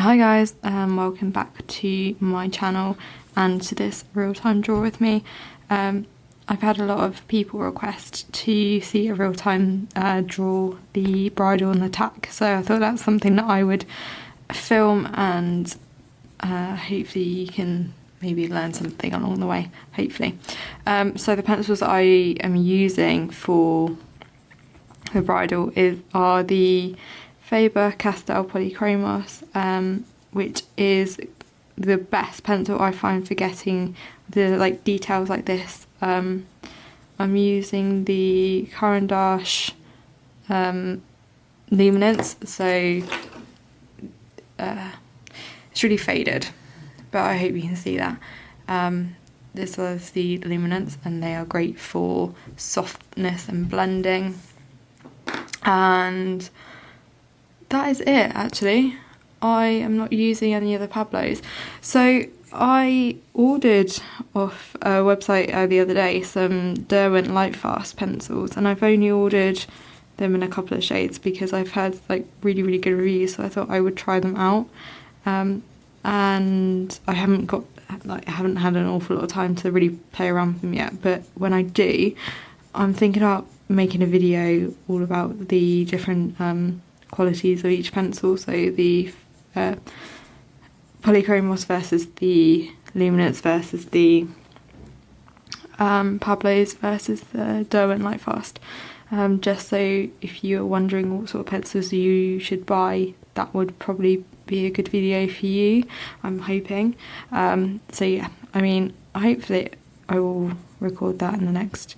Hi guys, welcome back to my channel and to this real-time draw with me. I've had a lot of people request to see a real-time draw the bridle and the tack, so I thought that's something that I would film, and hopefully you can maybe learn something along the way, hopefully. So the pencils that I am using for the bridle are the Faber Castell Polychromos, which is the best pencil I find for getting the details like this. I'm using the Caran d'Ache luminance, so it's really faded, but I hope you can see that. This was the luminance, and they are great for softness and blending, and that is it actually. I am not using any of the Pablos. So I ordered off a website the other day some Derwent Lightfast pencils, and I've only ordered them in a couple of shades because I've had really good reviews, so I thought I would try them out. And I haven't had an awful lot of time to really play around with them yet, but when I do, I'm thinking about making a video all about the different qualities of each pencil, so the Polychromos versus the luminance versus the Pablos versus the Derwent Lightfast, just so if you're wondering what sort of pencils you should buy, that would probably be a good video for you, I'm hoping. So yeah, I mean, hopefully I will record that in the next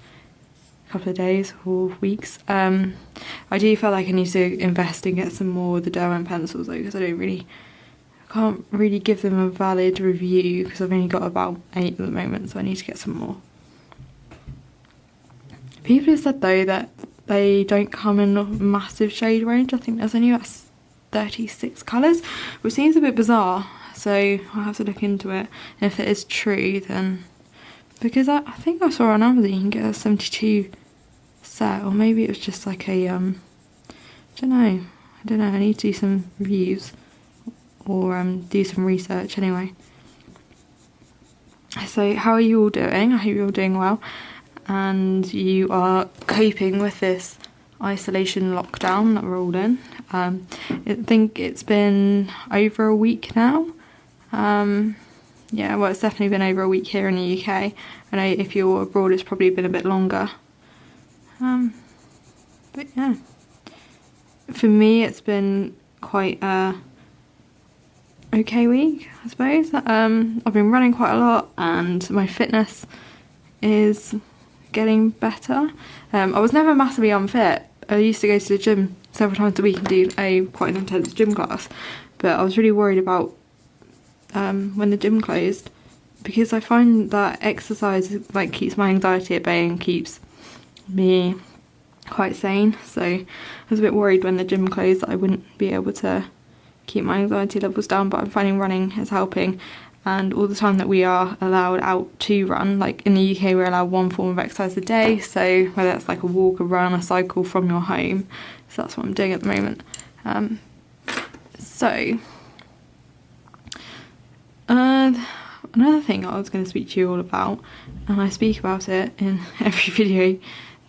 couple of days or weeks. I do feel like I need to invest and get some more of the Derwent pencils though, because I can't really give them a valid review because I've only got about 8 at the moment, so I need to get some more. People have said though that they don't come in a massive shade range. I think there's only about 36 colours, which seems a bit bizarre, so I'll have to look into it. And if it is true, then, because I think I saw on Amazon you can get a 72 set, or maybe it was just like a I don't know, I need to do some reviews or do some research anyway. So how are you all doing? I hope you're all doing well and you are coping with this isolation lockdown that we're all in. I think it's been over a week now. Yeah, well, it's definitely been over a week here in the UK. I know if you're abroad it's probably been a bit longer. But yeah, for me it's been quite a okay week, I suppose. I've been running quite a lot and my fitness is getting better. I was never massively unfit. I used to go to the gym several times a week and do quite an intense gym class, but I was really worried about when the gym closed, because I find that exercise keeps my anxiety at bay and keeps me quite sane. So I was a bit worried when the gym closed that I wouldn't be able to keep my anxiety levels down, but I'm finding running is helping. And all the time that we are allowed out to run, like in the UK we're allowed one form of exercise a day, so whether that's like a walk, a run, a cycle from your home, so that's what I'm doing at the moment. Another thing I was going to speak to you all about, and I speak about it in every video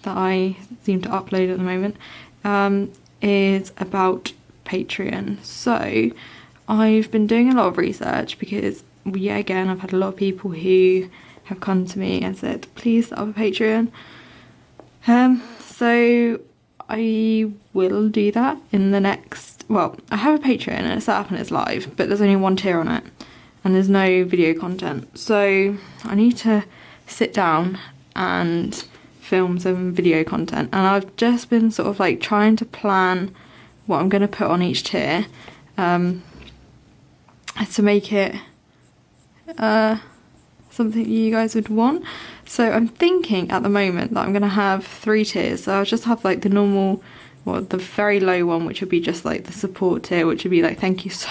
that I seem to upload at the moment, is about Patreon. So I've been doing a lot of research because again I've had a lot of people who have come to me and said please set up a Patreon. So I will do that in the next, well, I have a Patreon and it's set up and it's live, but there's only one tier on it and there's no video content, so I need to sit down and film some video content, and I've just been sort of trying to plan what I'm going to put on each tier to make it something you guys would want. So I'm thinking at the moment that I'm going to have 3 tiers. So I'll just have the normal, well, the very low one, which would be just the support tier, which would be thank you so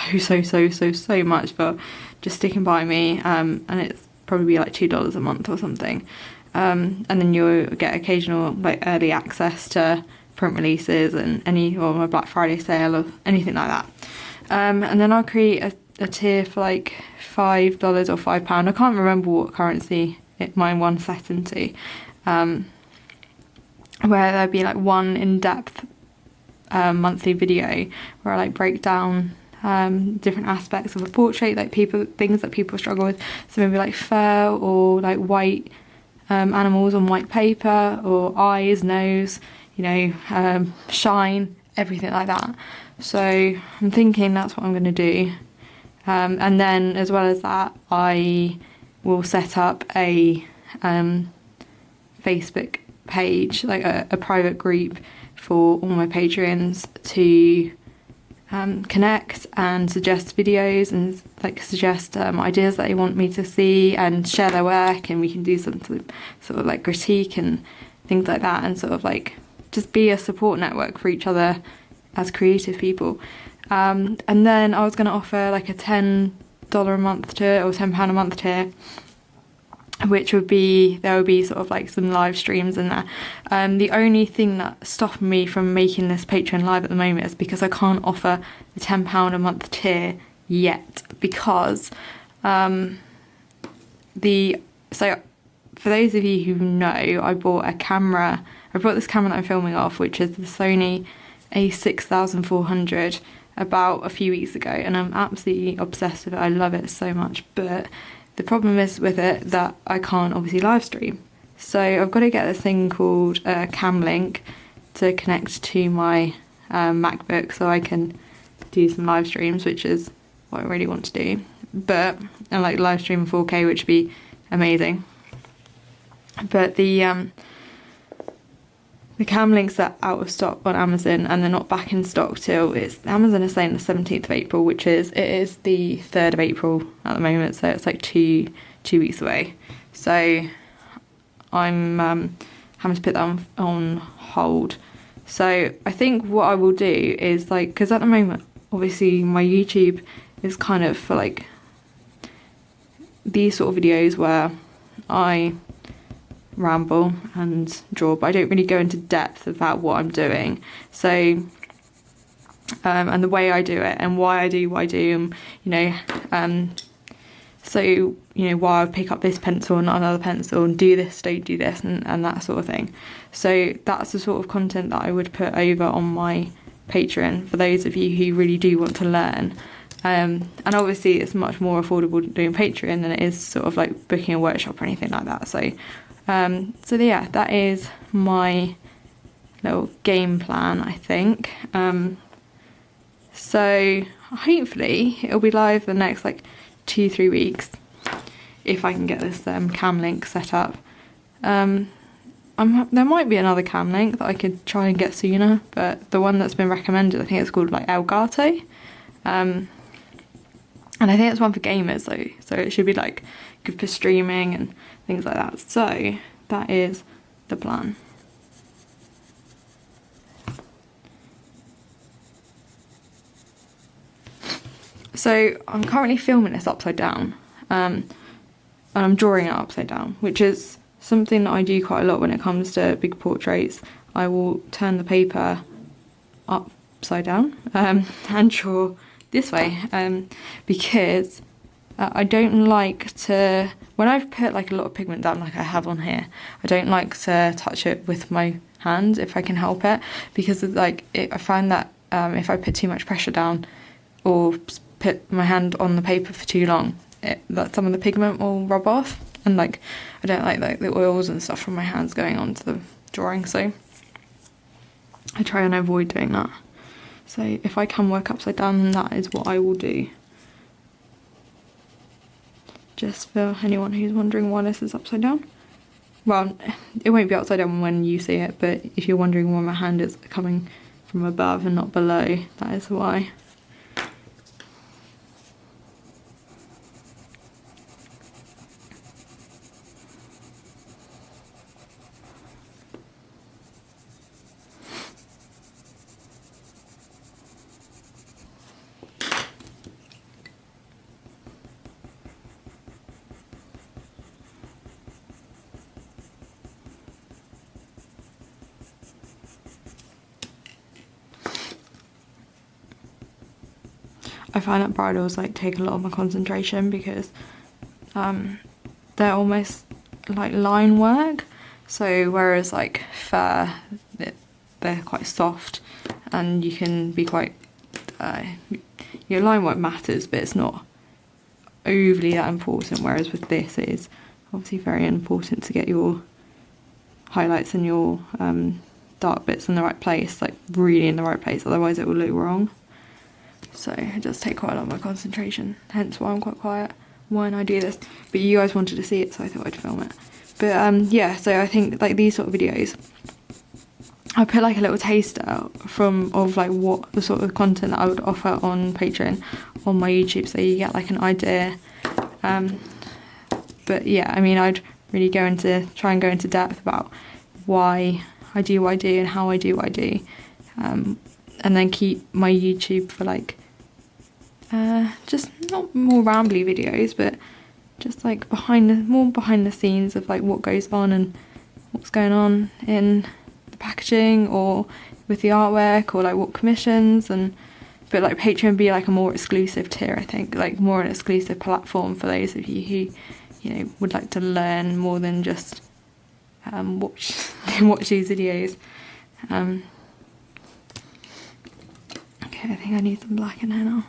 much for just sticking by me, and it's probably $2 a month or something, and then you'll get occasional early access to print releases and or my Black Friday sale or anything like that. And then I'll create a tier for like $5 or £5. I can't remember what currency my one set into. Where there'd be like one in-depth monthly video where I like break down different aspects of a portrait, like things that people struggle with. So maybe like fur, or like white animals on white paper, or eyes, nose, shine, everything like that. So I'm thinking that's what I'm going to do. And then as well as that, I will set up a Facebook page, like a private group for all my Patreons to connect and suggest videos and like suggest ideas that they want me to see, and share their work, and we can do some sort of like critique and things like that, and sort of like just be a support network for each other as creative people. And then I was going to offer like a $10 a month tier or £10 a month tier, which there would be sort of like some live streams in there. The only thing that stopped me from making this Patreon live at the moment is because I can't offer the £10 a month tier yet, because so for those of you who know, I bought this camera that I'm filming off, which is the Sony a6400, about a few weeks ago, and I'm absolutely obsessed with it. I love it so much, but the problem is with it that I can't obviously live stream. So I've got to get this thing called a Cam Link to connect to my MacBook so I can do some live streams, which is what I really want to do. And like live stream in 4K, which would be amazing. But the Cam Links are out of stock on Amazon, and they're not back in stock till Amazon is saying the 17th of April, it is the 3rd of April at the moment, so it's like two weeks away. So I'm having to put that on hold. So I think what I will do is, like, because at the moment obviously my YouTube is kind of for like these sort of videos where I ramble and draw, but I don't really go into depth about what I'm doing. So and the way I do it, and why I do what I do, so why I pick up this pencil and not another pencil, and do this, don't do this, and that sort of thing. So that's the sort of content that I would put over on my Patreon for those of you who really do want to learn. And obviously it's much more affordable doing Patreon than it is sort of like booking a workshop or anything like that. So yeah, that is my little game plan, I think. So hopefully it'll be live the next like 2-3 weeks if I can get this Cam Link set up. There might be another Cam Link that I could try and get sooner, but the one that's been recommended, I think it's called like Elgato, and I think it's one for gamers, so it should be like good for streaming and things like that. So that is the plan. So I'm currently filming this upside down, and I'm drawing it upside down, which is something that I do quite a lot when it comes to big portraits. I will turn the paper upside down and draw this way, because I don't like to, when I've put like a lot of pigment down like I have on here, I don't like to touch it with my hand if I can help it, because I find that if I put too much pressure down or put my hand on the paper for too long, that some of the pigment will rub off, and like I don't like the oils and stuff from my hands going onto the drawing, so I try and avoid doing that. So if I can work upside down, then that is what I will do. Just for anyone who's wondering why this is upside down. Well, it won't be upside down when you see it, but if you're wondering why my hand is coming from above and not below, that is why. I find that bridles like take a lot of my concentration because they're almost like line work. So whereas like fur, they're quite soft and you can be quite, your line work matters, but it's not overly that important. Whereas with this, it is obviously very important to get your highlights and your dark bits in the right place, like really in the right place, otherwise it will look wrong. So it does take quite a lot of my concentration, hence why I'm quite quiet when I do this. But you guys wanted to see it, so I thought I'd film it. But yeah, so I think like these sort of videos, I put like a little taster of like what the sort of content that I would offer on Patreon, on my YouTube, so you get like an idea. But yeah, I mean, I'd really try and go into depth about why I do what I do and how I do what I do, and then keep my YouTube for like just not more rambly videos, but just like more behind the scenes of like what goes on and what's going on in the packaging or with the artwork, or like what commissions. And but like Patreon be like a more exclusive tier, I think, like more an exclusive platform for those of you who, you know, would like to learn more than just watch these videos. Okay, I think I need some black in here now.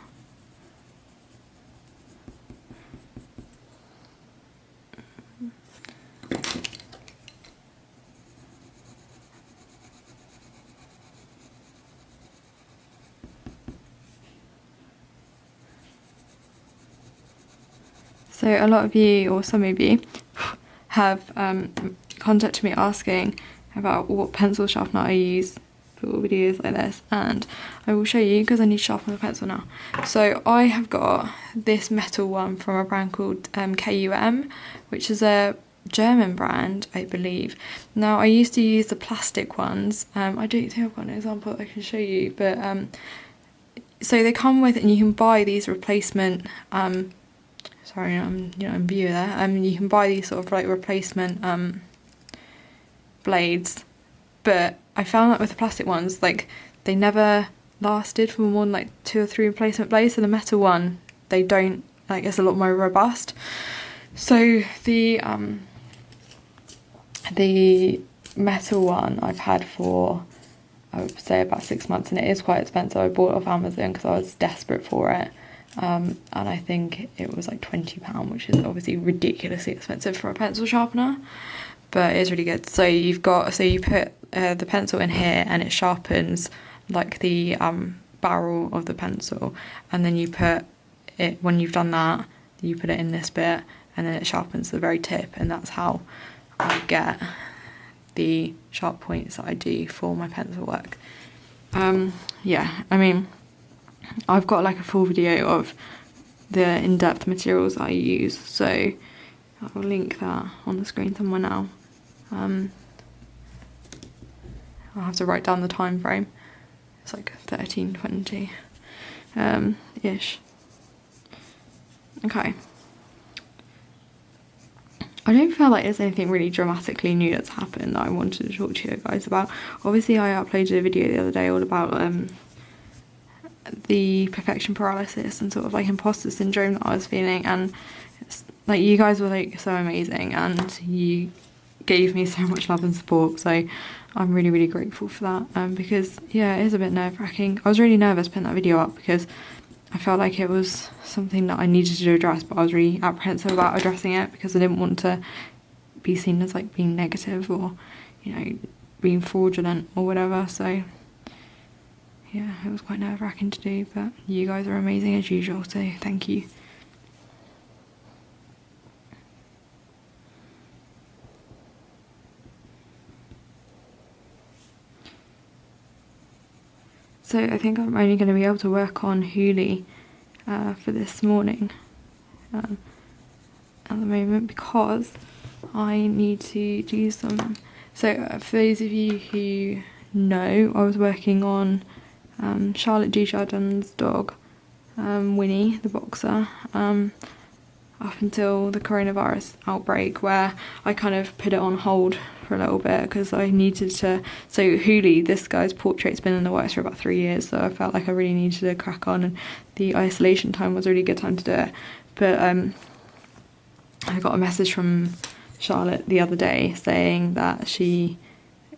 So a lot of you, or some of you, have contacted me asking about what pencil sharpener I use for videos like this, and I will show you because I need to sharpen the pencil now. So I have got this metal one from a brand called KUM, which is a German brand, I believe. Now I used to use the plastic ones. I don't think I've got an example that I can show you, but so they come with, and you can buy these replacement sorry, I'm in Vere there. You can buy these sort of like replacement blades, but I found that with the plastic ones, like they never lasted for more than like 2 or 3 replacement blades. So the metal one, they don't, like, it's a lot more robust. So the metal one I've had for, I would say, about 6 months, and it is quite expensive. I bought it off Amazon because I was desperate for it. And I think it was like £20, which is obviously ridiculously expensive for a pencil sharpener, but it's really good. So you put the pencil in here and it sharpens like the barrel of the pencil, and then you put it, when you've done that, you put it in this bit and then it sharpens the very tip, and that's how I get the sharp points that I do for my pencil work. Yeah, I mean, I've got like a full video of the in-depth materials I use, so I'll link that on the screen somewhere now. I'll have to write down the time frame. It's like 13:20 ish. Okay. I don't feel like there's anything really dramatically new that's happened that I wanted to talk to you guys about. Obviously I uploaded a video the other day all about the perfection paralysis and sort of like imposter syndrome that I was feeling, and it's, like, you guys were like so amazing and you gave me so much love and support, so I'm really, really grateful for that. Because yeah, it is a bit nerve-wracking. I was really nervous putting that video up because I felt like it was something that I needed to address, but I was really apprehensive about addressing it because I didn't want to be seen as like being negative or, you know, being fraudulent or whatever. So yeah, it was quite nerve-wracking to do, but you guys are amazing as usual, so thank you. So I think I'm only going to be able to work on Huli for this morning at the moment, because I need to do some... So for those of you who know, I was working on Charlotte Dujardin's dog, Winnie the boxer, and up until the coronavirus outbreak, where I kind of put it on hold for a little bit because I needed to. So Hooli, this guy's portrait's been in the works for about 3 years, so I felt like I really needed to crack on, and the isolation time was a really good time to do it. But I got a message from Charlotte the other day saying that she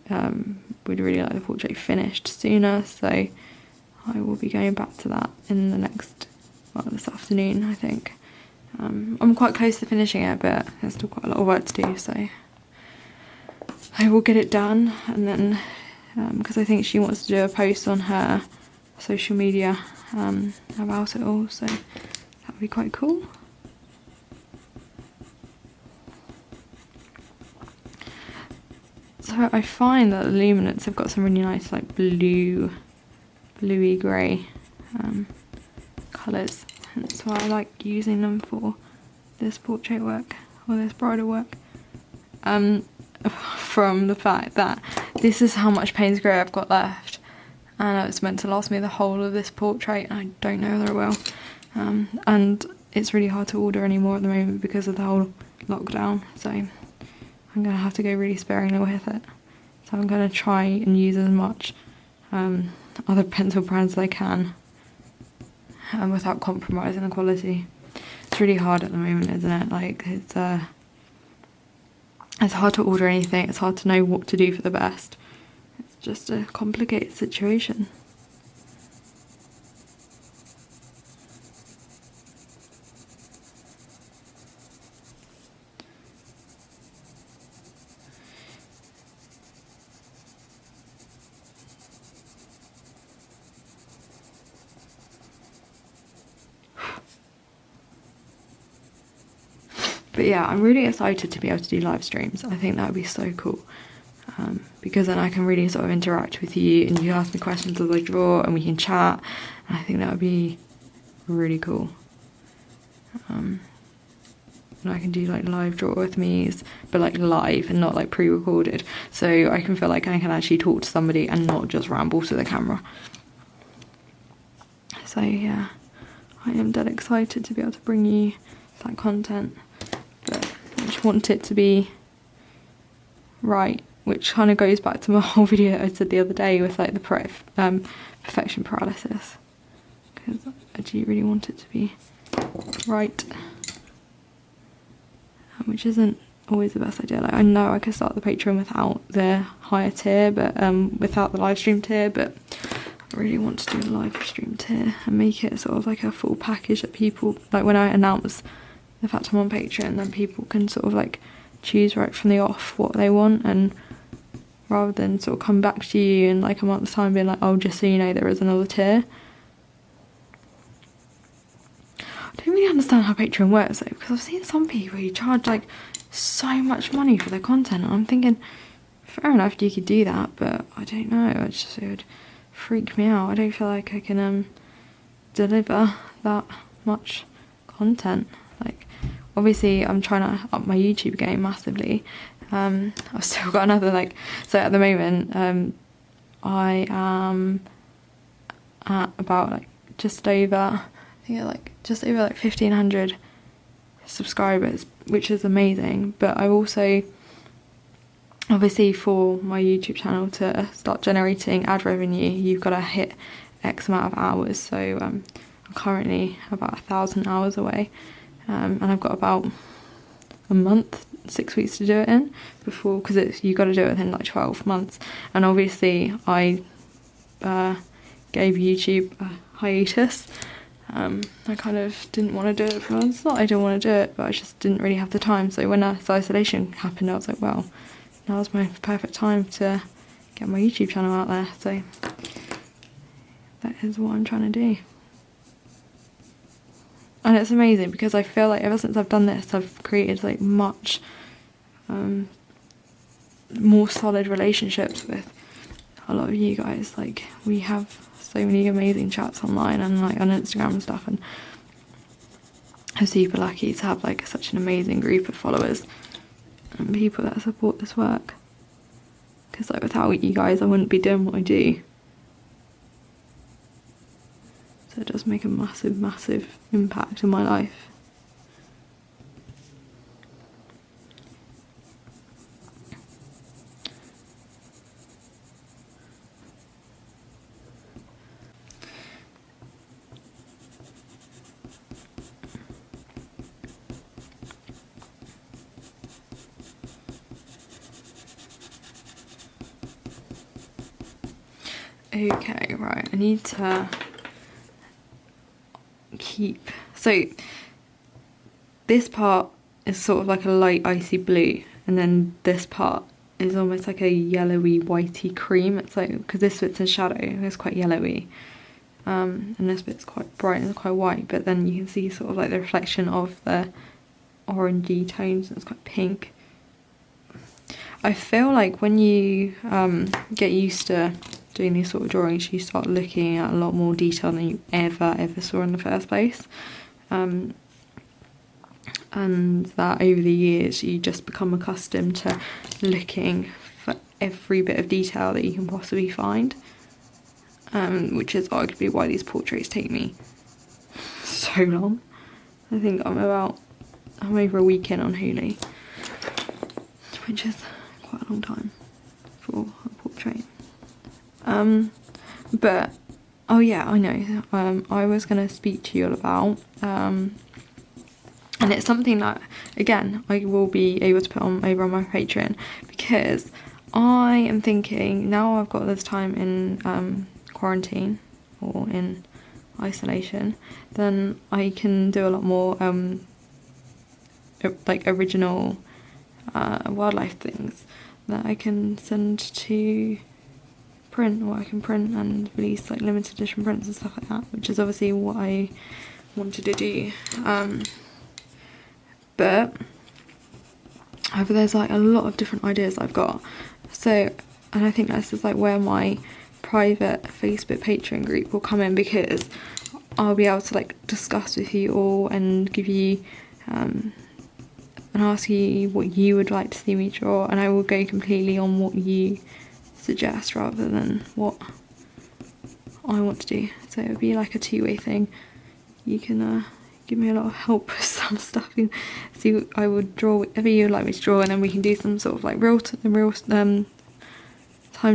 would really like the portrait finished sooner, so I will be going back to that in the next, well, this afternoon, I think. I'm quite close to finishing it, but there's still quite a lot of work to do, so I will get it done. And then because I think she wants to do a post on her social media about it all, so that would be quite cool. So I find that the luminants have got some really nice like bluey grey colours. That's why I like using them for this portrait work or this bridal work. From the fact that this is how much Payne's Grey I've got left, and it's meant to last me the whole of this portrait, and I don't know whether it will. And it's really hard to order anymore at the moment because of the whole lockdown, so I'm going to have to go really sparingly with it. So I'm going to try and use as much other pencil brands as I can, without compromising the quality. It's really hard at the moment, isn't it? Like, it's hard to order anything, it's hard to know what to do for the best. It's just a complicated situation. But yeah, I'm really excited to be able to do live streams. I think that would be so cool, because then I can really sort of interact with you, and you ask me questions as I draw, and we can chat, and I think that would be really cool. And I can do like live draw with me's, but like live and not like pre-recorded, so I can feel like I can actually talk to somebody and not just ramble to the camera. So yeah, I am dead excited to be able to bring you that content. But I just want it to be right, which kind of goes back to my whole video I said the other day with like the perfection paralysis, because I do really want it to be right, which isn't always the best idea. Like, I know I could start the Patreon without the higher tier, but without the live stream tier, but I really want to do the live stream tier and make it sort of like a full package that people, like when I announce the fact I'm on Patreon, then people can sort of like choose right from the off what they want, and rather than sort of come back to you in like a month's time being like, oh, just so you know there is another tier. I don't really understand how Patreon works though, because I've seen some people who charge like so much money for their content, and I'm thinking, fair enough, you could do that, but I don't know, it would freak me out. I don't feel like I can deliver that much content. Like, obviously I'm trying to up my YouTube game massively. I've still got another, like, so at the moment I am at about like just over 1,500 subscribers, which is amazing. But I also, obviously for my YouTube channel to start generating ad revenue, you've got to hit X amount of hours. So I'm currently about 1,000 hours away. And I've got about a month, 6 weeks to do it in before, because you got to do it within like 12 months. And obviously I gave YouTube a hiatus. I kind of didn't want to do it for months. Not I didn't want to do it, but I just didn't really have the time. So when this isolation happened, I was like, well, now's my perfect time to get my YouTube channel out there. So that is what I'm trying to do. And it's amazing because I feel like ever since I've done this, I've created like much more solid relationships with a lot of you guys. Like, we have so many amazing chats online and like on Instagram and stuff, and I'm super lucky to have like such an amazing group of followers and people that support this work, because like without you guys I wouldn't be doing what I do. So it does make a massive impact in my life. Okay, right, I need to keep, so this part is sort of like a light icy blue, and then this part is almost like a yellowy whitey cream. It's like, because this bit's in shadow, it's quite yellowy, and this bit's quite bright and quite white, but then you can see sort of like the reflection of the orangey tones, and it's quite pink. I feel like when you get used to doing these sort of drawings, you start looking at a lot more detail than you ever saw in the first place. And that over the years you just become accustomed to looking for every bit of detail that you can possibly find, which is arguably why these portraits take me so long. I think I'm over a week in on Hulu, which is quite a long time for a portrait. But oh yeah, I know, I was going to speak to you all about, and it's something that, again, I will be able to put on over on my Patreon, because I am thinking, now I've got this time in quarantine or in isolation, then I can do a lot more like original wildlife things that I can send to print, or I can print and release like limited edition prints and stuff like that, which is obviously what I wanted to do. But there's like a lot of different ideas I've got, so, and I think this is like where my private Facebook Patreon group will come in, because I'll be able to like discuss with you all and give you and ask you what you would like to see me draw, and I will go completely on what you suggest rather than what I want to do. So it'll be like a two-way thing. You can give me a lot of help with some stuff, and see, I would draw whatever you'd like me to draw, and then we can do some sort of like real time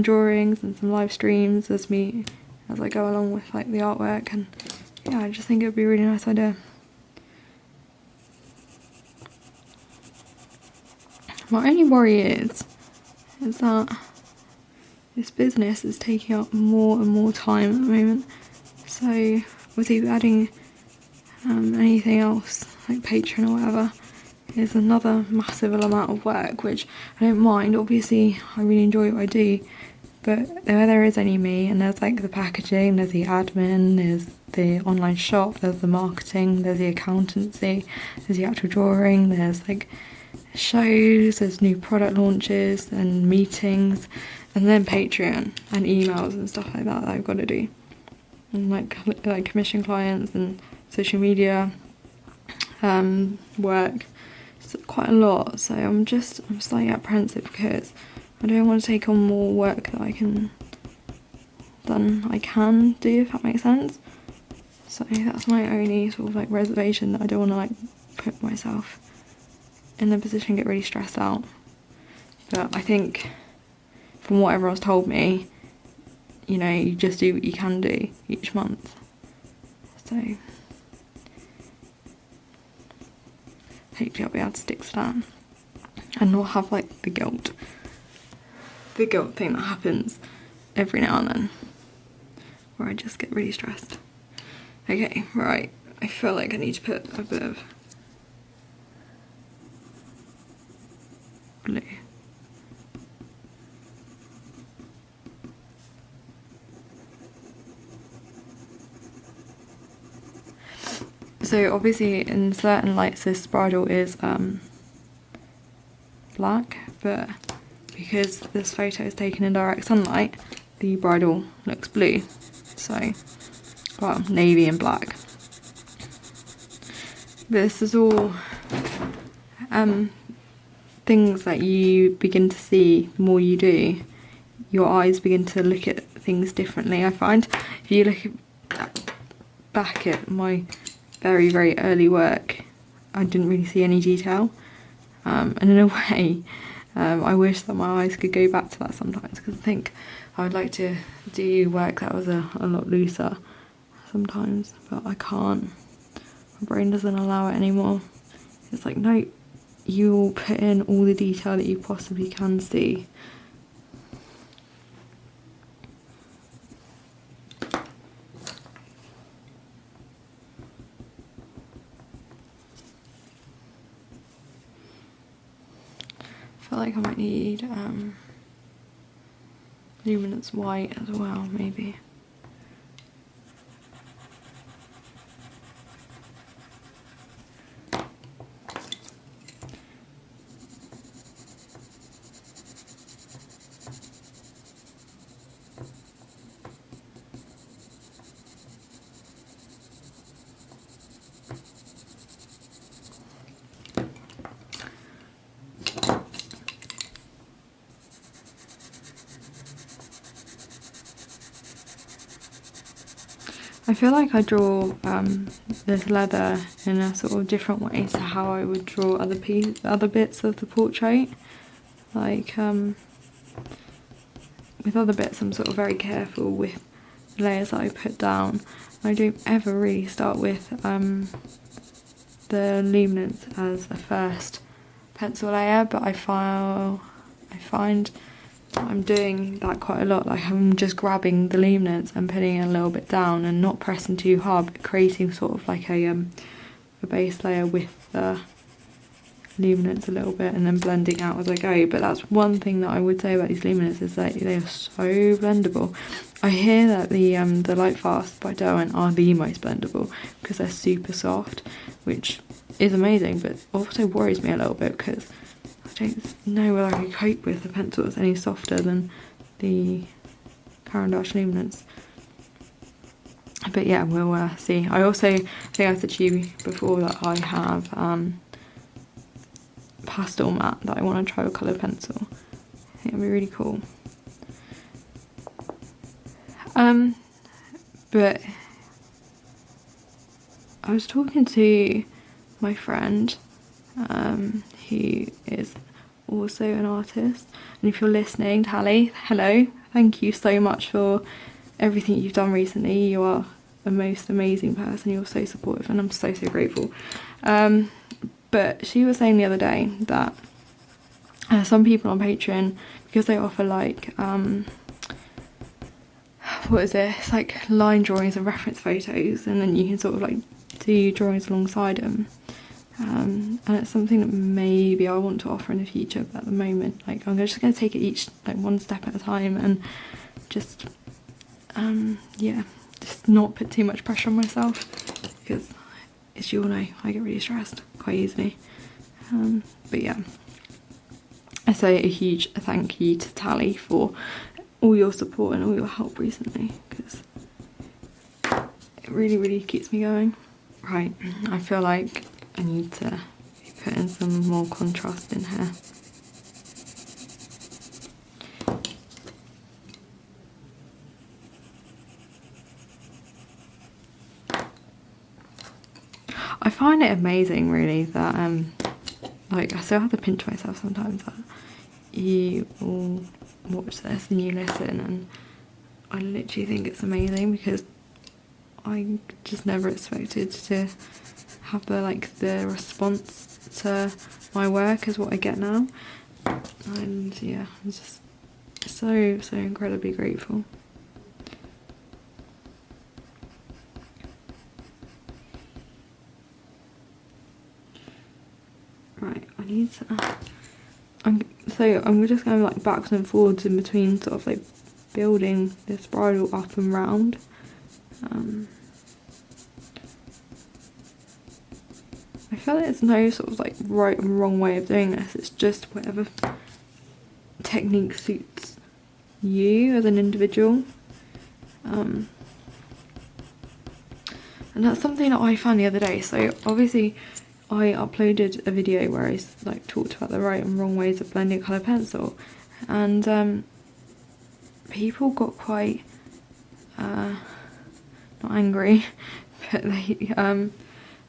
drawings and some live streams as I go along with like the artwork. And yeah, I just think it would be a really nice idea. My only worry is that this business is taking up more and more time at the moment, so with you adding anything else like Patreon or whatever is another massive amount of work, which I don't mind. Obviously I really enjoy what I do, but there is only me, and there's like the packaging, there's the admin, there's the online shop, there's the marketing, there's the accountancy, there's the actual drawing, there's like shows, there's new product launches and meetings, and then Patreon and emails and stuff like that I've got to do, and like commission clients and social media work. It's quite a lot, so I'm slightly apprehensive, because I don't want to take on more work than I can do, if that makes sense. So that's my only sort of like reservation, that I don't want to like put myself in the position, get really stressed out. But I think from what everyone's told me, you know, you just do what you can do each month. So hopefully I'll be able to stick to that and not have like the guilt thing that happens every now and then, where I just get really stressed. Okay, right, I feel like I need to put a bit of blue. So obviously in certain lights this bridle is black, but because this photo is taken in direct sunlight, the bridle looks blue. So, well, navy and black. This is all things that you begin to see the more you do. Your eyes begin to look at things differently, I find. If you look back at my very, very early work, I didn't really see any detail. And in a way, I wish that my eyes could go back to that sometimes, because I think I would like to do work that was a lot looser sometimes, but I can't. My brain doesn't allow it anymore. It's like, no, you'll put in all the detail that you possibly can see. feel like I might need luminance white as well, maybe. I feel like I draw this leather in a sort of different way to how I would draw other bits of the portrait. Like with other bits I'm sort of very careful with the layers that I put down. I don't ever really start with the luminance as a first pencil layer, but I find I'm doing that quite a lot. Like I'm just grabbing the luminance and putting it a little bit down and not pressing too hard, but creating sort of like a base layer with the luminance a little bit and then blending out as I go. But that's one thing that I would say about these luminance is that they are so blendable. I hear that the Light Fast by Derwent are the most blendable because they're super soft, which is amazing, but also worries me a little bit because I don't know whether I could cope with a pencil that's any softer than the Caran d'Ache luminance. But yeah, we'll see. I also think I said to you before that I have pastel matte that I want to try with coloured pencil. I think it'd be really cool. But I was talking to my friend who is also an artist, and if you're listening, Tally, hello, thank you so much for everything you've done recently. You are the most amazing person, you're so supportive and I'm so grateful. But she was saying the other day that some people on Patreon, because they offer like what is it, it's like line drawings and reference photos, and then you can sort of like do drawings alongside them, and it's something that maybe I want to offer in the future, but at the moment like I'm just going to take it each like one step at a time and just yeah, just not put too much pressure on myself, because as you all know I get really stressed quite easily. But yeah, I say a huge thank you to Tally for all your support and all your help recently, because it really keeps me going. Right, I feel like I need to be putting some more contrast in here. I find it amazing really that like I still have to pinch myself sometimes that you all watch this and you listen, and I literally think it's amazing because I just never expected to have the response to my work as what I get now, and yeah, I'm just so incredibly grateful. Right, I need to I'm just going like backwards and forwards in between, sort of like building this bridle up and round. I feel like there's no sort of like right and wrong way of doing this, it's just whatever technique suits you as an individual. And that's something that I found the other day. So obviously I uploaded a video where I like talked about the right and wrong ways of blending colour pencil, and people got quite not angry, but they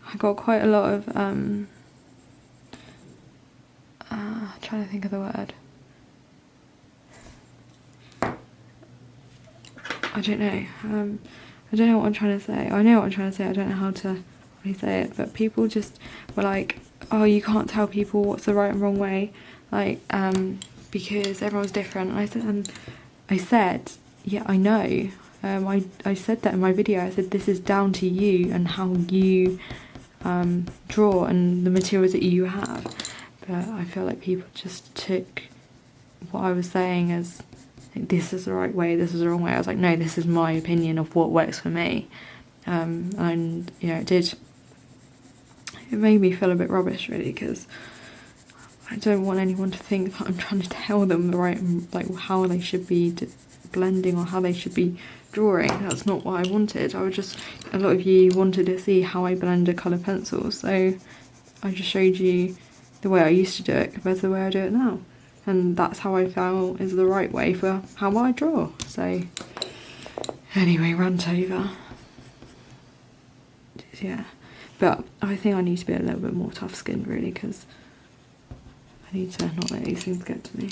I got quite a lot of trying to think of the word, I don't know what I'm trying to say. I know what I'm trying to say, I don't know how to really say it, but people just were like, oh, you can't tell people what's the right and wrong way, like because everyone's different. And I said yeah, I know, I said that in my video. I said this is down to you and how you draw and the materials that you have, but I feel like people just took what I was saying as like, this is the right way, this is the wrong way. I was like, no, this is my opinion of what works for me. And you know, it made me feel a bit rubbish really, because I don't want anyone to think that I'm trying to tell them the right, like how they should be blending or how they should be drawing. That's not what I wanted. A lot of you wanted to see how I blend a colour pencil, so I just showed you the way I used to do it compared to the way I do it now, and that's how I felt is the right way for how I draw. So anyway, rant over. Yeah, but I think I need to be a little bit more tough-skinned really, because I need to not let these things get to me.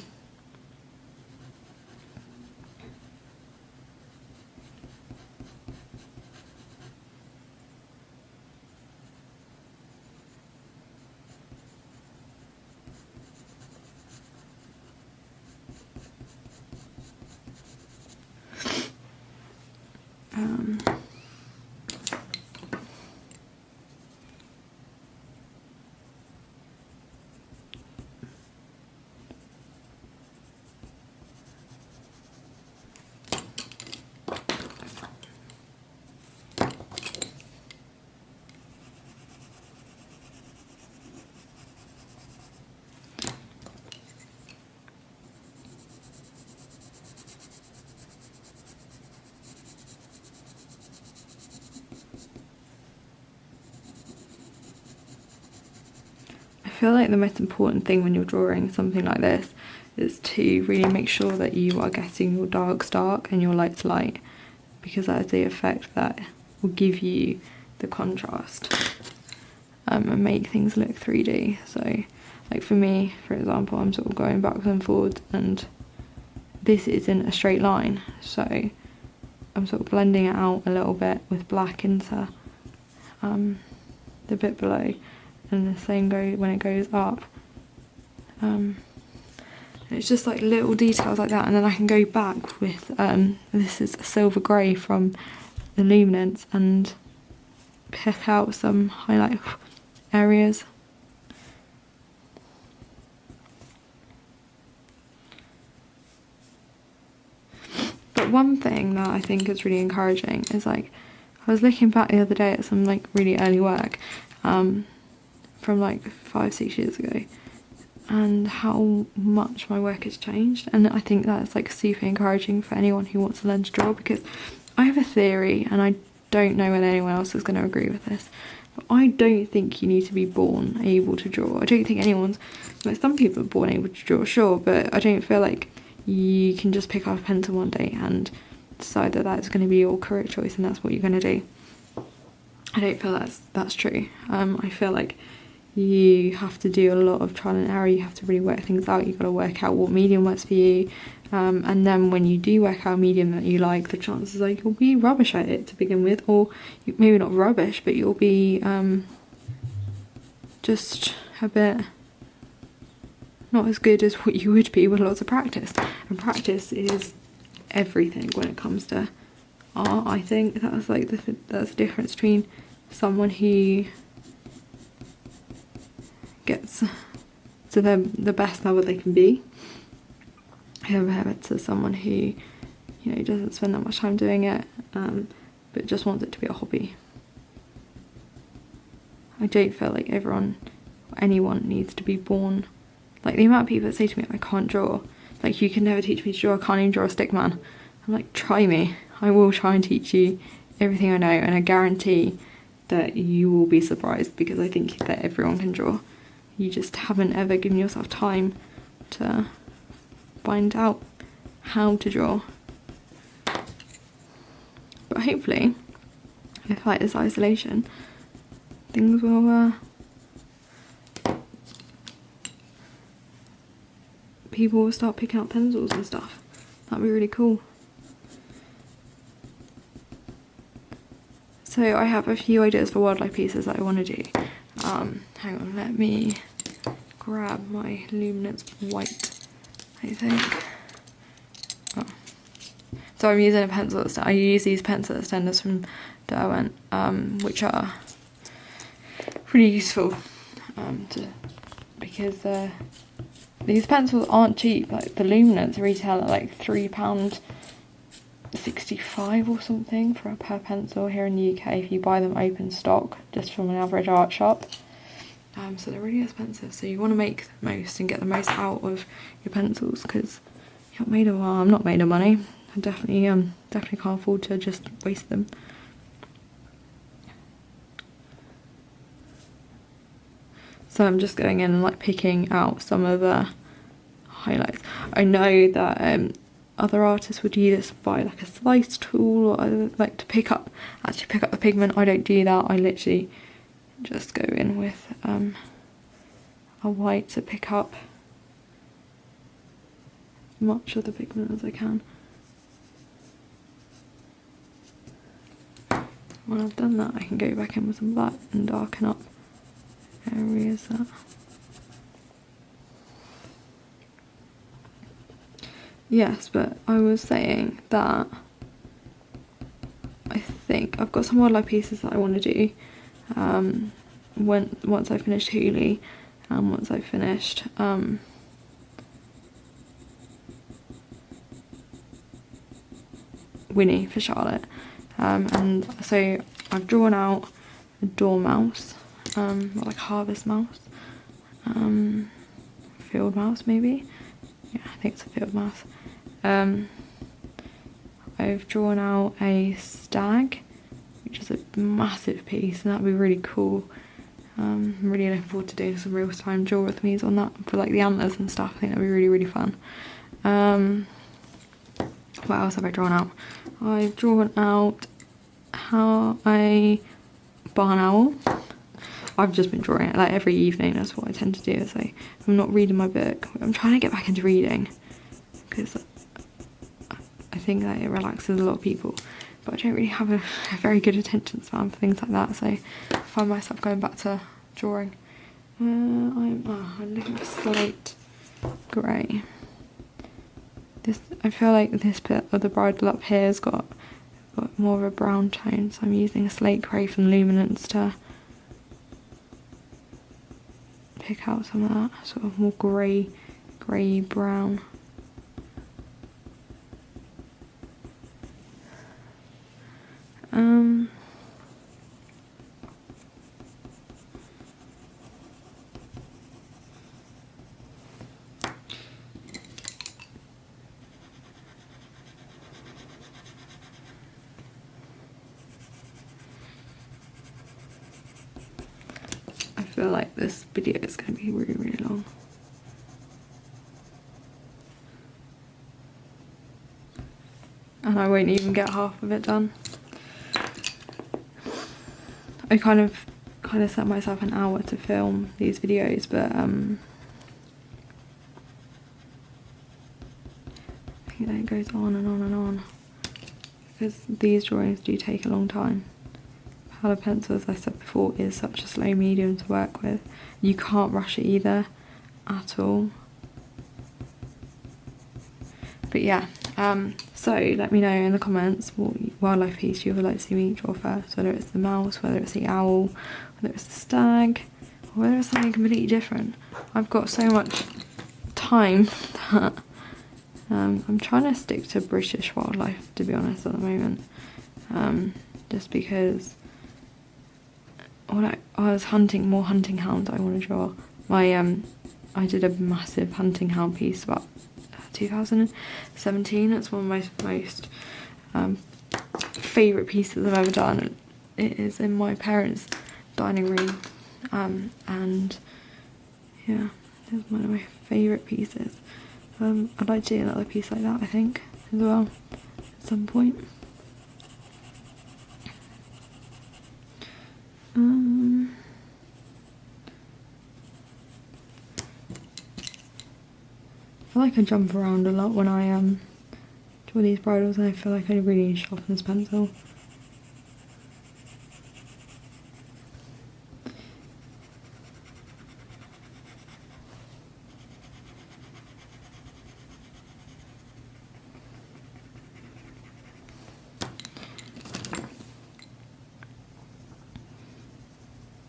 I feel like the most important thing when you're drawing something like this is to really make sure that you are getting your darks dark and your lights light, because that is the effect that will give you the contrast and make things look 3D. So like for me, for example, I'm sort of going backwards and forwards, and this isn't a straight line, so I'm sort of blending it out a little bit with black into the bit below. And the same goes when it goes up. It's just like little details like that, and then I can go back with this is a silver grey from the Luminance and pick out some highlight areas. But one thing that I think is really encouraging is, like, I was looking back the other day at some like really early work from like 5-6 years ago, and how much my work has changed, and I think that's like super encouraging for anyone who wants to learn to draw, because I have a theory, and I don't know whether anyone else is going to agree with this, but I don't think you need to be born able to draw. I don't think anyone's, like, some people are born able to draw, sure, but I don't feel like you can just pick up a pencil one day and decide that that's going to be your career choice and that's what you're going to do. I don't feel that's true. I feel like you have to do a lot of trial and error. You have to really work things out. You've got to work out what medium works for you, and then when you do work out a medium that you like, the chances are you'll be rubbish at it to begin with, or maybe not rubbish, but you'll be just a bit not as good as what you would be with lots of practice. And practice is everything when it comes to art. I think that's like that's the difference between someone who gets to the best level they can be compared to someone who, you know, doesn't spend that much time doing it, but just wants it to be a hobby. I don't feel like anyone needs to be born, like the amount of people that say to me I can't draw, like, you can never teach me to draw, I can't even draw a stick man. I'm like, try me, I will try and teach you everything I know, and I guarantee that you will be surprised, because I think that everyone can draw. You just haven't ever given yourself time to find out how to draw. But hopefully, with like this isolation, things will people will start picking up pencils and stuff. That'd be really cool. So I have a few ideas for wildlife pieces that I want to do. Hang on, let me grab my Luminance white, I think. Oh. So I'm using a pencil extender. I use these pencil extenders from Derwent, which are pretty useful to because these pencils aren't cheap. Like the luminants retail at like £3.65 or something per pencil here in the UK if you buy them open stock just from an average art shop. So they're really expensive, so you want to make the most and get the most out of your pencils, because I'm not made of money. I definitely can't afford to just waste them. So I'm just going in and like picking out some of the highlights. I know that other artists would use this by like a slice tool, or like to actually pick up the pigment. I don't do that. I literally just go in with a white to pick up as much of the pigment as I can. When I've done that, I can go back in with some black and darken up areas that. Yes, but I was saying that I think I've got some wildlife pieces that I want to do once I finish Hooli, and once I've finished Winnie for Charlotte, and so I've drawn out a dormouse, or like harvest mouse, field mouse maybe, yeah, I think it's a field mouse. I've drawn out a stag, which is a massive piece, and that'd be really cool. I'm really looking forward to doing some real-time draw-with-me's on that for like the antlers and stuff. I think that'd be really, really fun. What else have I drawn out? I've drawn out a barn owl. I've just been drawing it like every evening. That's what I tend to do. Is I'm not reading my book. I'm trying to get back into reading because I think that it relaxes a lot of people, but I don't really have a very good attention span for things like that, so I find myself going back to drawing. I'm looking for slate grey. I feel like this bit of the bridle up here has got more of a brown tone, so I'm using a slate grey from Luminance to pick out some of that sort of more grey brown. I feel like this video is going to be really, really long. And I won't even get half of it done. I kind of set myself an hour to film these videos, but I think that it goes on and on and on, because these drawings do take a long time. Colour pencil, as I said before, is such a slow medium to work with. You can't rush it either, at all. But yeah, so let me know in the comments what wildlife piece you would like to see me draw first, whether it's the mouse, whether it's the owl, whether it's the stag, or whether it's something completely different. I've got so much time that I'm trying to stick to British wildlife, to be honest, at the moment, just because when I was hunting more hunting hounds I want to draw. I did a massive hunting hound piece about 2017. It's one of my most favourite pieces I've ever done. It is in my parents' dining room, and yeah, it's one of my favourite pieces. I'd like to do another piece like that, I think, as well, at some point. I feel like I jump around a lot when I draw these bridles, and I feel like I really need to sharpen this pencil.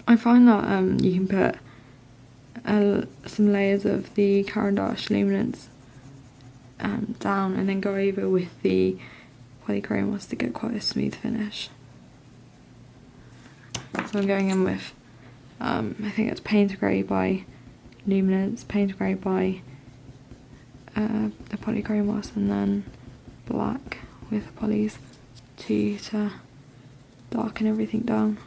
I find that you can put some layers of the Caran d'Ache luminance down, and then go over with the polychromos to get quite a smooth finish. So I'm going in with I think it's Paint Grey by Luminance, Paint Grey by the polychromos, and then black with the polys to darken everything down.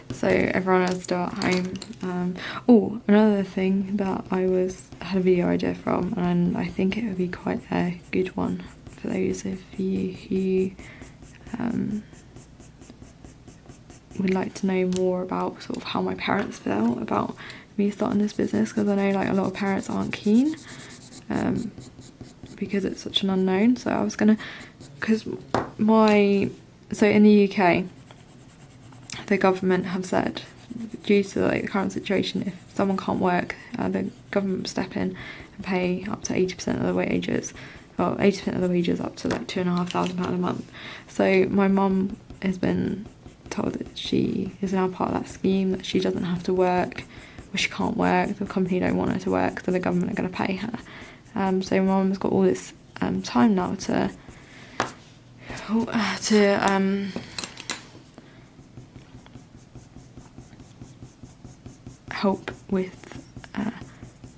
So everyone is still at home. Oh, another thing that I had a video idea from, and I think it would be quite a good one for those of you who would like to know more about sort of how my parents feel about me starting this business, because I know like a lot of parents aren't keen because it's such an unknown. So I was gonna, so in the UK, the government have said, due to like the current situation, if someone can't work, the government will step in and pay up to 80% of the wages, well 80% of the wages up to like £2,500 a month. So my mum has been told that she is now part of that scheme, that she doesn't have to work, or she can't work, the company don't want her to work, so the government are going to pay her. So my mum's got all this time now to help with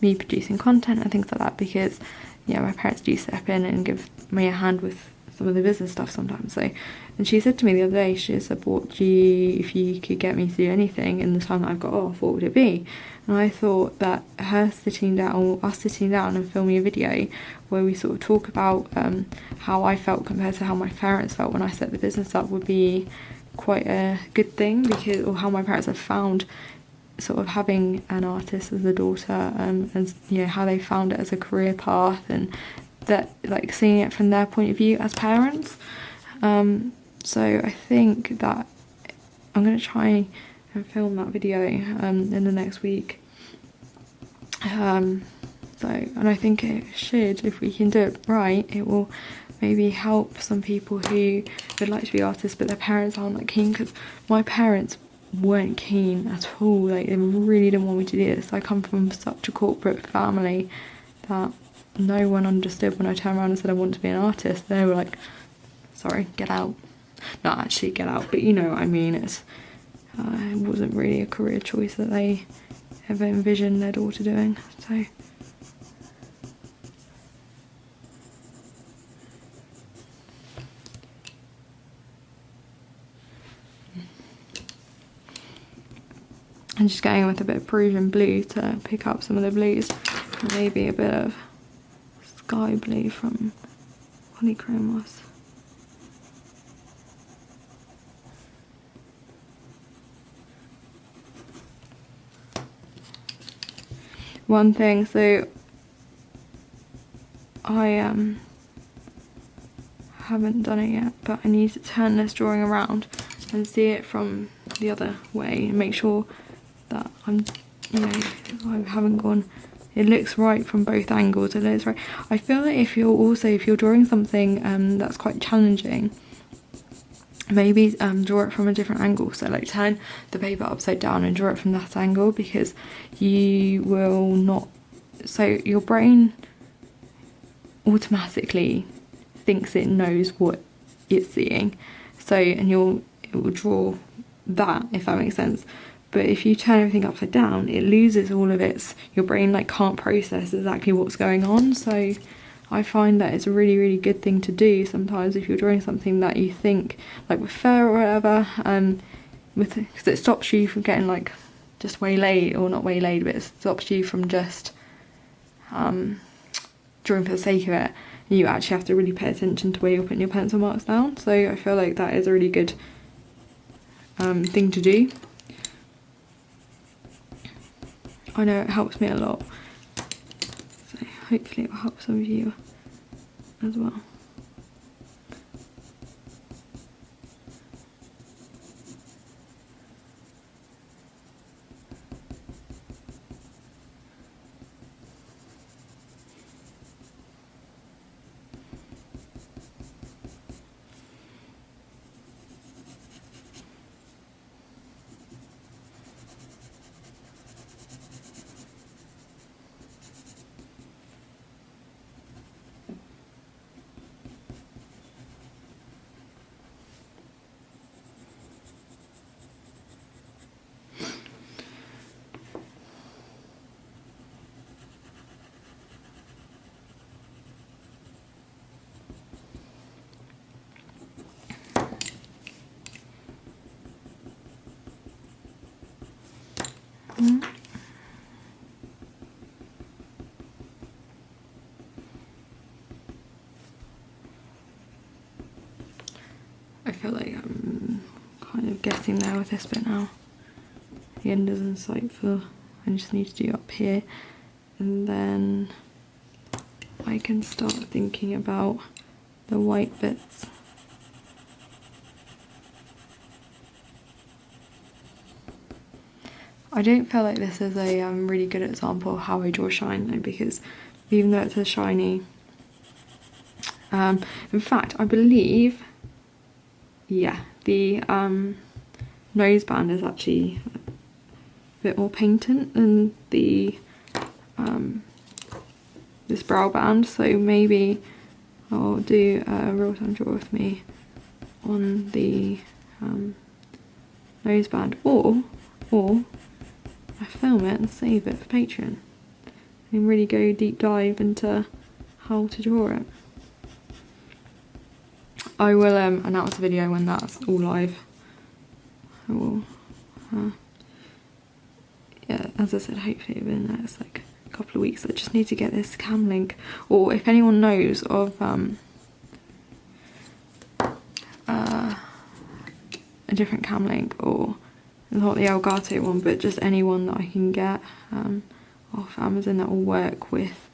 me producing content and things like that, because yeah, my parents do step in and give me a hand with some of the business stuff sometimes. So, and she said to me the other day, she said, "What if you could get me to do anything in the time that I've got off, what would it be?" And I thought that us sitting down and filming a video where we sort of talk about how I felt compared to how my parents felt when I set the business up would be quite a good thing, because, or how my parents have found sort of having an artist as a daughter, and you know, how they found it as a career path, and that, like, seeing it from their point of view as parents. So I think that I'm going to try and film that video in the next week. And I think it should, if we can do it right, it will maybe help some people who would like to be artists but their parents aren't that keen, because my parents weren't keen at all. Like, they really didn't want me to do this. I come from such a corporate family that no one understood when I turned around and said I want to be an artist. They were like, sorry, get out. Not actually get out, but you know what I mean. It wasn't really a career choice that they ever envisioned their daughter doing. So I'm just going with a bit of Peruvian blue to pick up some of the blues. Maybe a bit of sky blue from polychromos. One thing, so I haven't done it yet, but I need to turn this drawing around and see it from the other way and make sure that I'm, you know, I haven't gone, it looks right from both angles. It looks right. I feel that if you're drawing something that's quite challenging, maybe draw it from a different angle. So like turn the paper upside down and draw it from that angle, because you will not, so your brain automatically thinks it knows what it's seeing, so, and it will draw that, if that makes sense. But if you turn everything upside down, it loses all of its, your brain like can't process exactly what's going on. So I find that it's a really, really good thing to do sometimes if you're drawing something that you think, like with fur or whatever, because it stops you from getting like just waylaid, or not waylaid, but it stops you from just drawing for the sake of it. You actually have to really pay attention to where you're putting your pencil marks down. So I feel like that is a really good thing to do. I know it helps me a lot. hopefully it will help some of you as well. I feel like I'm kind of getting there with this bit now. The end is in sight for, I just need to do up here, and then I can start thinking about the white bits. I don't feel like this is a really good example of how I draw shine though, because even though it's a shiny, in fact I believe, yeah, the nose band is actually a bit more patent than the this brow band, so maybe I'll do a real time draw with me on the nose band, or I film it and save it for Patreon and really go deep dive into how to draw it. I will announce a video when that's all live. I will, yeah, as I said, hopefully within the next like couple of weeks. I just need to get this cam link, or if anyone knows of a different cam link, or not the Elgato one, but just anyone that I can get off Amazon that will work with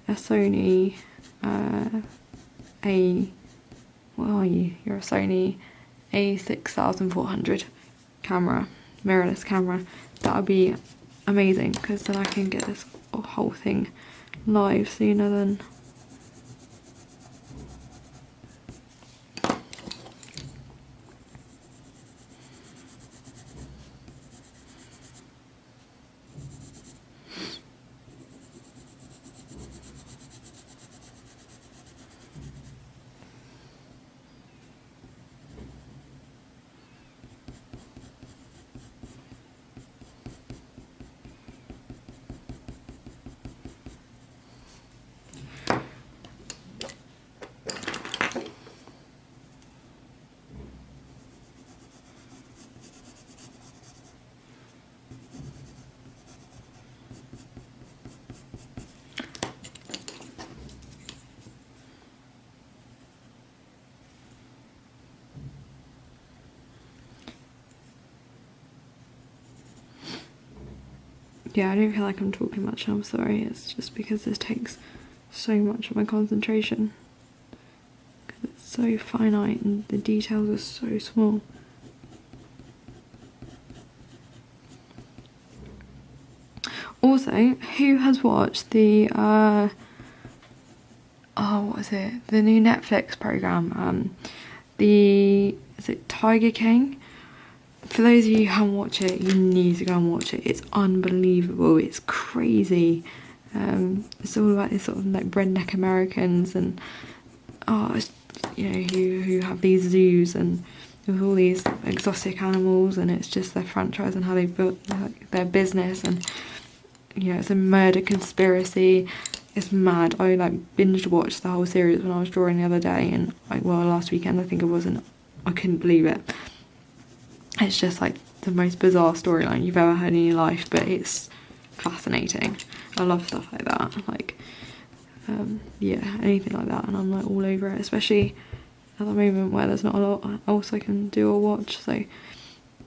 a Sony what are you? You're a Sony A6400 camera, mirrorless camera. That would be amazing, because then I can get this whole thing live sooner than yeah, I don't feel like I'm talking much, I'm sorry, it's just because this takes so much of my concentration, because it's so finite and the details are so small. Also, who has watched the oh, what is it, the new Netflix program, is it Tiger King? For those of you who haven't watched it, you need to go and watch it. It's unbelievable. It's crazy. It's all about this sort of like redneck Americans, and you know, who have these zoos and with all these exotic animals, and it's just their franchise and how they built their business, and you know, it's a murder conspiracy. It's mad. I like binge watched the whole series when I was drawing the other day, and last weekend I think it was, and I couldn't believe it. It's just like the most bizarre storyline you've ever heard in your life, but it's fascinating. I love stuff like that, like yeah, anything like that, and I'm like all over it, especially at the moment where there's not a lot else I can do or watch. So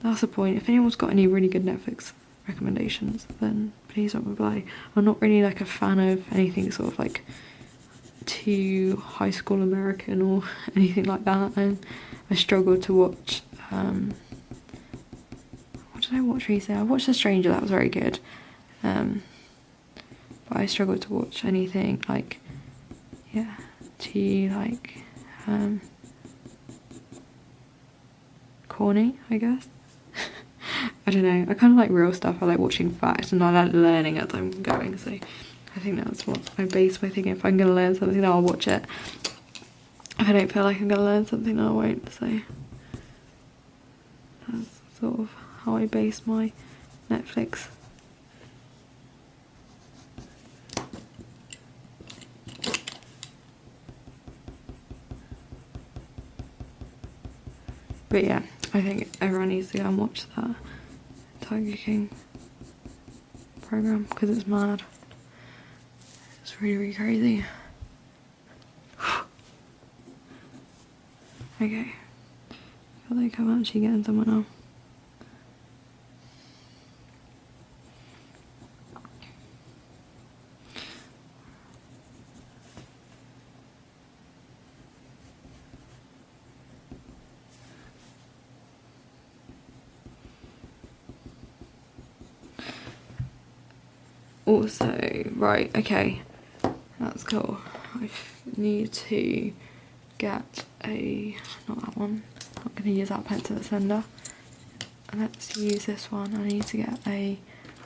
that's the point. If anyone's got any really good Netflix recommendations, then please don't reply. I'm not really like a fan of anything sort of like too high school American or anything like that, and I struggle to watch what did I watch recently? I watched The Stranger, that was very good, but I struggle to watch anything like, yeah, too like corny, I guess. I don't know, I kind of like real stuff. I like watching facts and I like learning as I'm going, so I think that's what I base my thinking. If I'm going to learn something, then I'll watch it. If I don't feel like I'm going to learn something, then I won't, so that's sort of how I base my Netflix. But yeah, I think everyone needs to go and watch that Tiger King program because it's mad. It's really, really crazy. Okay, I feel like I'm actually getting somewhere now. Also, right, okay, that's cool. I need to get a, not that one, not going to use that pencil extender. Let's use this one. I need to get a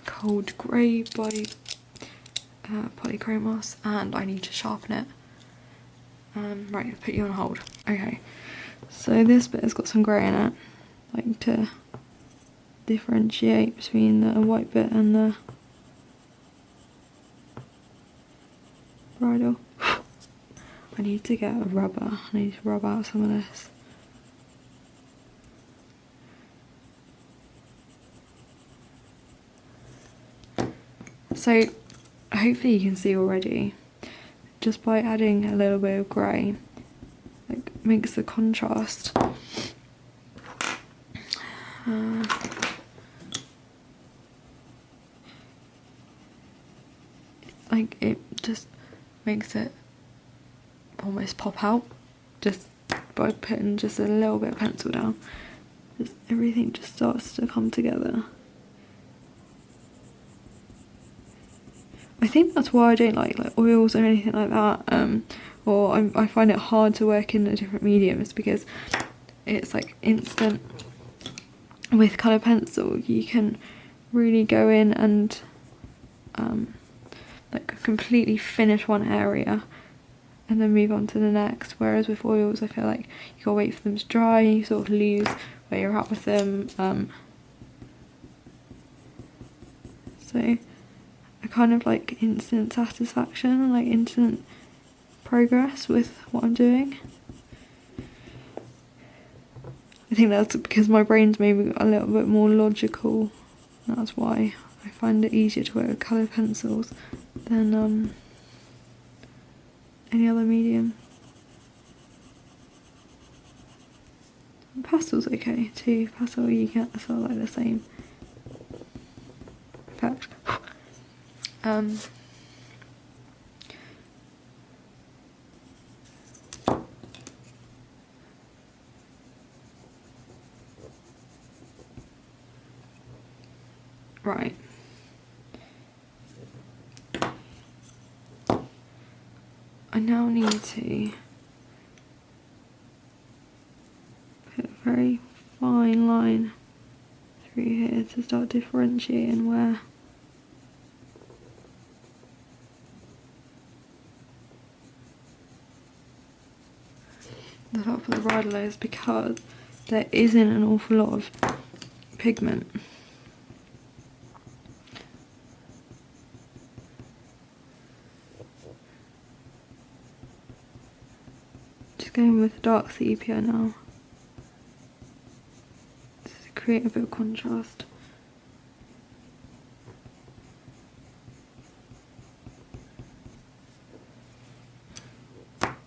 cold grey by Polychromos, and I need to sharpen it. Right, I'll put you on hold. Okay, so this bit has got some grey in it, like to differentiate between the white bit and the bridle. I need to get a rubber. I need to rub out some of this. So hopefully you can see already, just by adding a little bit of grey, like makes the contrast like it just makes it almost pop out just by putting just a little bit of pencil down. Just everything just starts to come together. I think that's why I don't like oils or anything like that, or I find it hard to work in a different mediums, because it's like instant. With colour pencil you can really go in and like completely finish one area and then move on to the next, whereas with oils I feel like you gotta wait for them to dry, you sort of lose where you're at with them, so I kind of like instant satisfaction and like instant progress with what I'm doing. I think that's because my brain's maybe a little bit more logical. That's why I find it easier to work with coloured pencils than any other medium. Pastel's okay too. Pastel you get as well, like the same effect. Right. I now need to put a very fine line through here to start differentiating where the top of the bridle is, because there isn't an awful lot of pigment. Just going with dark sepia now to create a bit of contrast.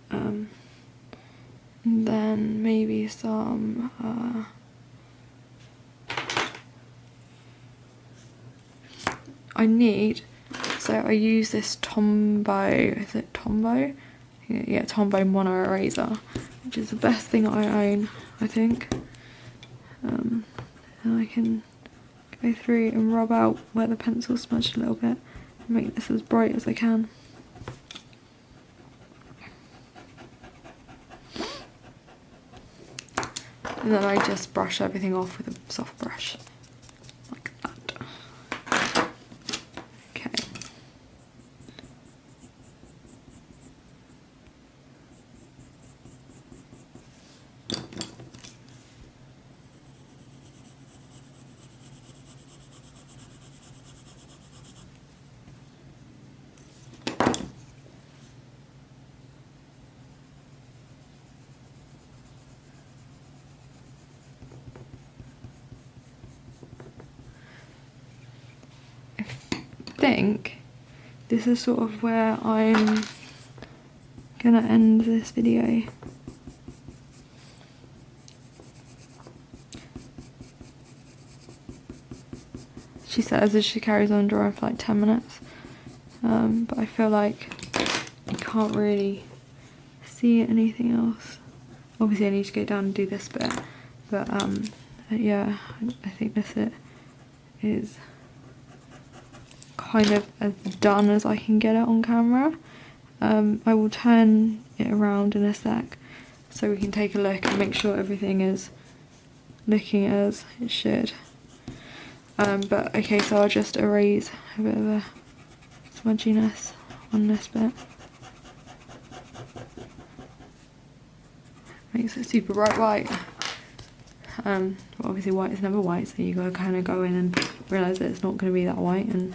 And then maybe some I need, so I use this Tombow, is it Tombow? Yeah, Tombow Mono Eraser, which is the best thing I own, I think. And I can go through and rub out where the pencil smudged a little bit and make this as bright as I can. And then I just brush everything off with a soft brush, like that. Okay. I think this is sort of where I'm gonna end this video. She says as she carries on drawing for like 10 minutes, but I feel like you can't really see anything else. Obviously I need to go down and do this bit, but yeah, I think this it is kind of as done as I can get it on camera. I will turn it around in a sec so we can take a look and make sure everything is looking as it should. But okay, so I'll just erase a bit of a smudginess on this bit. Makes it super bright white. But obviously white is never white, so you gotta kind of go in and realise that it's not going to be that white and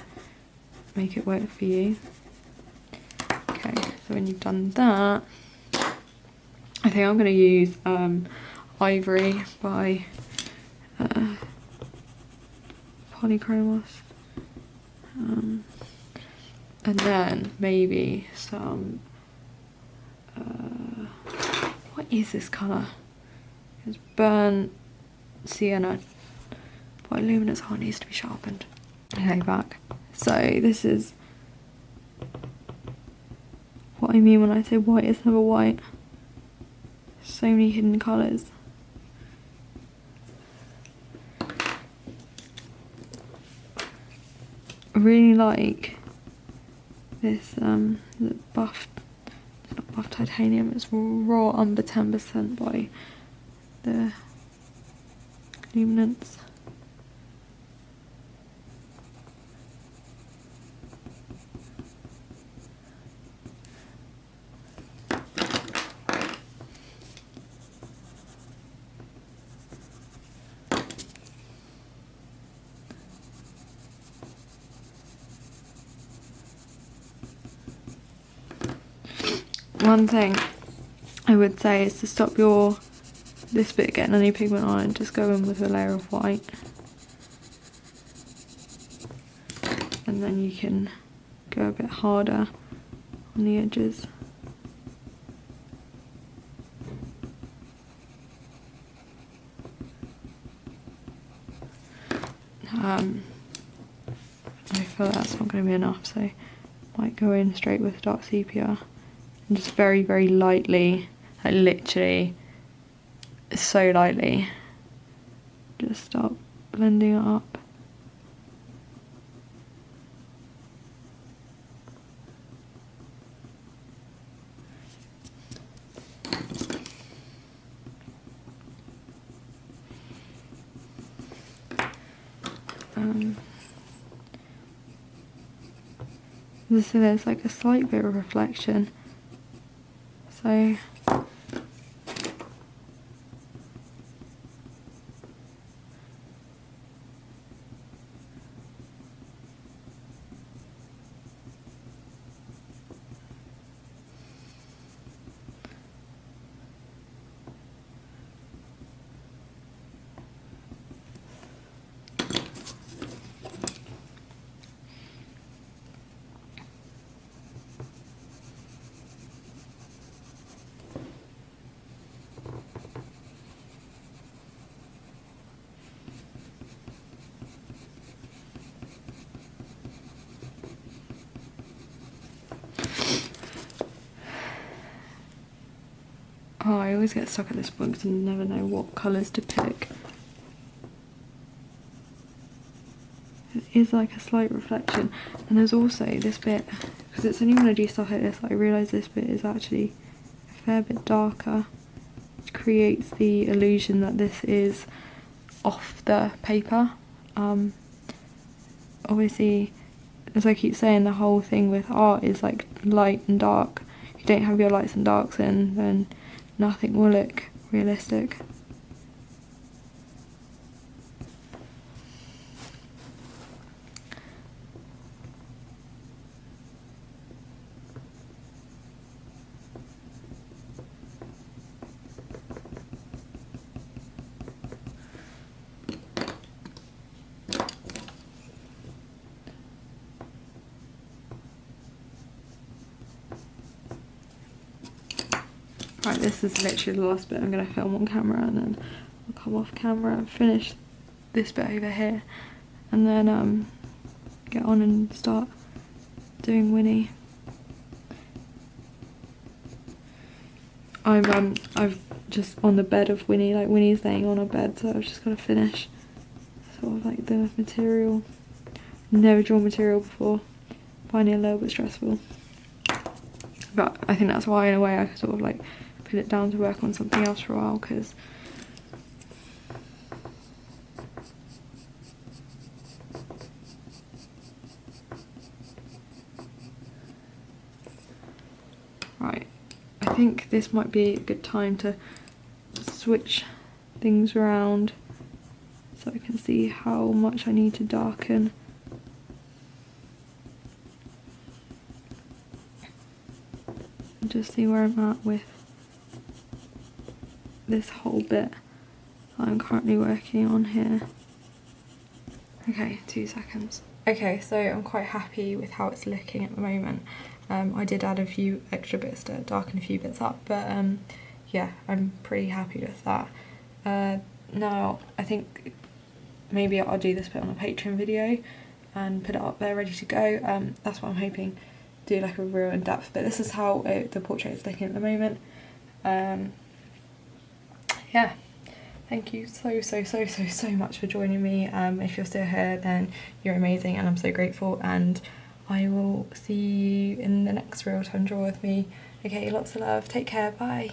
make it work for you. Okay, so when you've done that, I think I'm going to use Ivory by Polychromos, and then maybe some what is this colour? It's burnt sienna by Luminous. Oh, it needs to be sharpened. Okay, back. So this is what I mean when I say white is never white. So many hidden colours. I really like this the buff, it's not buff titanium, it's raw umber 10% by the Luminance. One thing I would say is to stop this bit getting any pigment on it, just go in with a layer of white, and then you can go a bit harder on the edges. I feel that's not going to be enough, so I might go in straight with dark sepia and just very, very lightly, like literally so lightly, just start blending it up. So there's like a slight bit of reflection, so Oh, I always get stuck at this point because I never know what colours to pick. It is like a slight reflection, and there's also this bit, because it's only when I do stuff like this that I realise this bit is actually a fair bit darker, which creates the illusion that this is off the paper. Obviously, as I keep saying, the whole thing with art is like light and dark. If you don't have your lights and darks in, then nothing will look realistic. Right, this is literally the last bit I'm going to film on camera, and then I'll come off camera and finish this bit over here, and then get on and start doing Winnie. I've just on the bed of Winnie, like Winnie's laying on a bed, so I've just got to finish sort of like the material. Never drawn material before, finding it a little bit stressful, but I think that's why in a way I sort of like put it down to work on something else for a while, because right, I think this might be a good time to switch things around so I can see how much I need to darken. And just see where I'm at with this whole bit that I'm currently working on here. Okay, 2 seconds. Okay, so I'm quite happy with how it's looking at the moment. I did add a few extra bits to darken a few bits up, but yeah, I'm pretty happy with that. Now, I think maybe I'll do this bit on a Patreon video and put it up there ready to go. That's what I'm hoping, do like a real in-depth bit. This is how the portrait is looking at the moment. Yeah, thank you so much for joining me. If you're still here, then you're amazing and I'm so grateful, and I will see you in the next real time draw with me. Okay, lots of love, take care, bye.